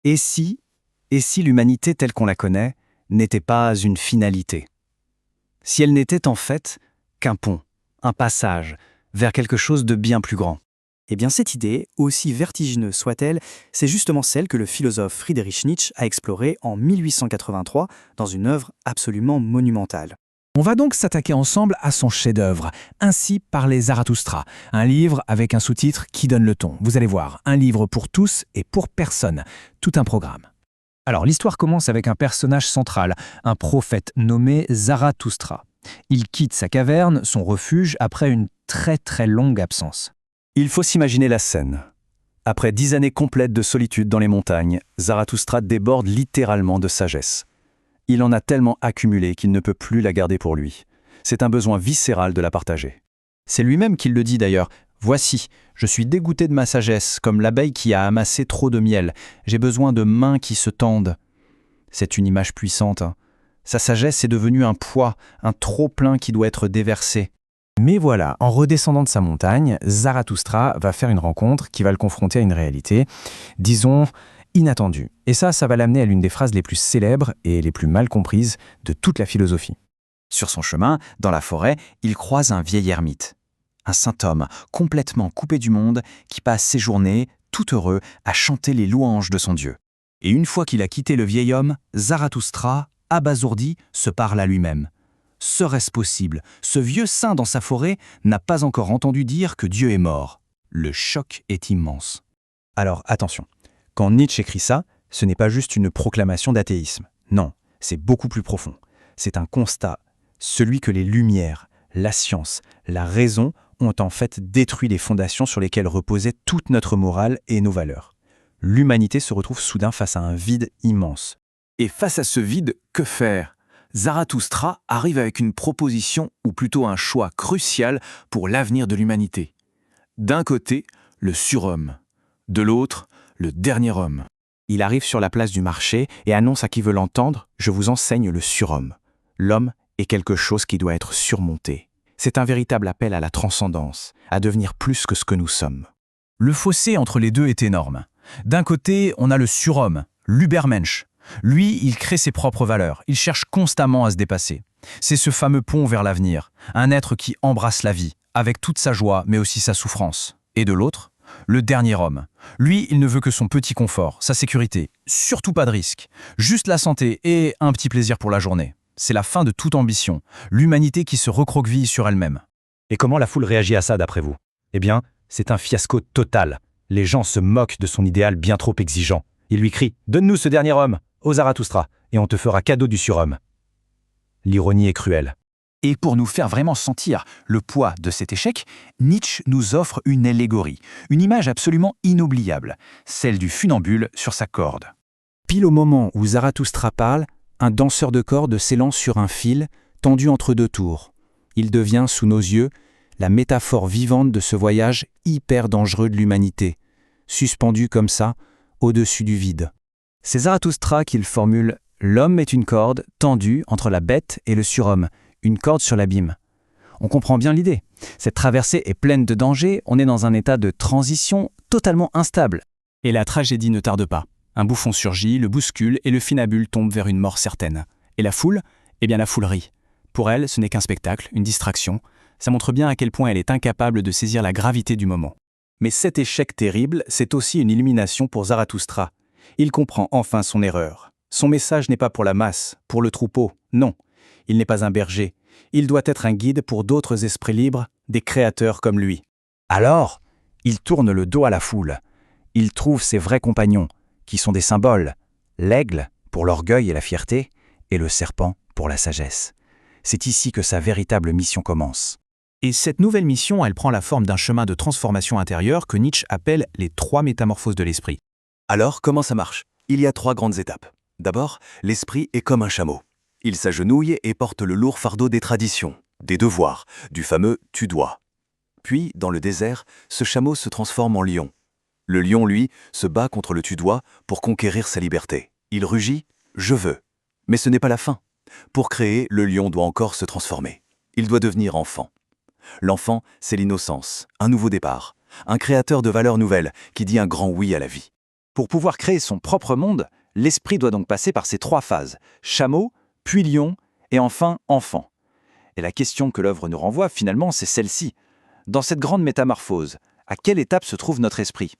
Et si, et si l'humanité telle qu'on la connaît n'était pas une finalité? Si elle n'était en fait qu'un pont, un passage, vers quelque chose de bien plus grand? Eh bien cette idée, aussi vertigineuse soit-elle, c'est justement celle que le philosophe Friedrich Nietzsche a explorée en 1883 dans une œuvre absolument monumentale. On va donc s'attaquer ensemble à son chef-d'œuvre, Ainsi parlait Zarathustra, un livre avec un sous-titre qui donne le ton. Vous allez voir, un livre pour tous et pour personne, tout un programme. Alors l'histoire commence avec un personnage central, un prophète nommé Zarathustra. Il quitte sa caverne, son refuge, après une très longue absence. Il faut s'imaginer la scène. Après 10 années complètes de solitude dans les montagnes, Zarathustra déborde littéralement de sagesse. Il en a tellement accumulé qu'il ne peut plus la garder pour lui. C'est un besoin viscéral de la partager. C'est lui-même qui le dit d'ailleurs. « Voici, je suis dégoûté de ma sagesse, comme l'abeille qui a amassé trop de miel. J'ai besoin de mains qui se tendent. » C'est une image puissante. Sa sagesse est devenue un poids, un trop-plein qui doit être déversé. Mais voilà, en redescendant de sa montagne, Zarathustra va faire une rencontre qui va le confronter à une réalité, disons, inattendue. Et ça va l'amener à l'une des phrases les plus célèbres et les plus mal comprises de toute la philosophie. Sur son chemin, dans la forêt, il croise un vieil ermite. Un saint homme, complètement coupé du monde, qui passe ses journées, tout heureux, à chanter les louanges de son Dieu. Et une fois qu'il a quitté le vieil homme, Zarathustra, abasourdi, se parle à lui-même. Serait-ce possible? Ce vieux saint dans sa forêt n'a pas encore entendu dire que Dieu est mort. Le choc est immense. Alors attention, quand Nietzsche écrit ça, ce n'est pas juste une proclamation d'athéisme. Non, c'est beaucoup plus profond. C'est un constat, celui que les Lumières, la science, la raison ont en fait détruit les fondations sur lesquelles reposait toute notre morale et nos valeurs. L'humanité se retrouve soudain face à un vide immense. Et face à ce vide, que faire? Zarathustra arrive avec une proposition, ou plutôt un choix crucial pour l'avenir de l'humanité. D'un côté, le surhomme. De l'autre, le dernier homme. Il arrive sur la place du marché et annonce à qui veut l'entendre « Je vous enseigne le surhomme ». L'homme est quelque chose qui doit être surmonté. C'est un véritable appel à la transcendance, à devenir plus que ce que nous sommes. Le fossé entre les deux est énorme. D'un côté, on a le surhomme, l'Ubermensch. Lui, il crée ses propres valeurs, il cherche constamment à se dépasser. C'est ce fameux pont vers l'avenir, un être qui embrasse la vie, avec toute sa joie, mais aussi sa souffrance. Et de l'autre, le dernier homme. Lui, il ne veut que son petit confort, sa sécurité, surtout pas de risque, juste la santé et un petit plaisir pour la journée. C'est la fin de toute ambition, l'humanité qui se recroqueville sur elle-même. Et comment la foule réagit à ça d'après vous? Eh bien, c'est un fiasco total. Les gens se moquent de son idéal bien trop exigeant. Ils lui crient « Donne-nous ce dernier homme, ô Zarathustra, et on te fera cadeau du surhomme. » L'ironie est cruelle. Et pour nous faire vraiment sentir le poids de cet échec, Nietzsche nous offre une allégorie, une image absolument inoubliable, celle du funambule sur sa corde. Pile au moment où Zarathustra parle, un danseur de corde s'élance sur un fil, tendu entre deux tours. Il devient, sous nos yeux, la métaphore vivante de ce voyage hyper dangereux de l'humanité, suspendu comme ça, au-dessus du vide. C'est Zarathustra qui le formule « L'homme est une corde tendue entre la bête et le surhomme, une corde sur l'abîme. » On comprend bien l'idée. Cette traversée est pleine de dangers, on est dans un état de transition totalement instable. Et la tragédie ne tarde pas. Un bouffon surgit, le bouscule et le funambule tombe vers une mort certaine. Et la foule? Eh bien la foule rit. Pour elle, ce n'est qu'un spectacle, une distraction. Ça montre bien à quel point elle est incapable de saisir la gravité du moment. Mais cet échec terrible, c'est aussi une illumination pour Zarathustra. Il comprend enfin son erreur. Son message n'est pas pour la masse, pour le troupeau, non. Il n'est pas un berger. Il doit être un guide pour d'autres esprits libres, des créateurs comme lui. Alors, il tourne le dos à la foule. Il trouve ses vrais compagnons, qui sont des symboles. L'aigle, pour l'orgueil et la fierté, et le serpent, pour la sagesse. C'est ici que sa véritable mission commence. Et cette nouvelle mission, elle prend la forme d'un chemin de transformation intérieure que Nietzsche appelle les 3 métamorphoses de l'esprit. Alors, comment ça marche? Il y a 3 grandes étapes. D'abord, l'esprit est comme un chameau. Il s'agenouille et porte le lourd fardeau des traditions, des devoirs, du fameux « tu dois ». Puis, dans le désert, ce chameau se transforme en lion. Le lion, lui, se bat contre le « tu dois » pour conquérir sa liberté. Il rugit « je veux ». Mais ce n'est pas la fin. Pour créer, le lion doit encore se transformer. Il doit devenir enfant. L'enfant, c'est l'innocence, un nouveau départ, un créateur de valeurs nouvelles qui dit un grand oui à la vie. Pour pouvoir créer son propre monde, l'esprit doit donc passer par ces 3 phases, chameau, puis lion, et enfin enfant. Et la question que l'œuvre nous renvoie finalement, c'est celle-ci. Dans cette grande métamorphose, à quelle étape se trouve notre esprit ?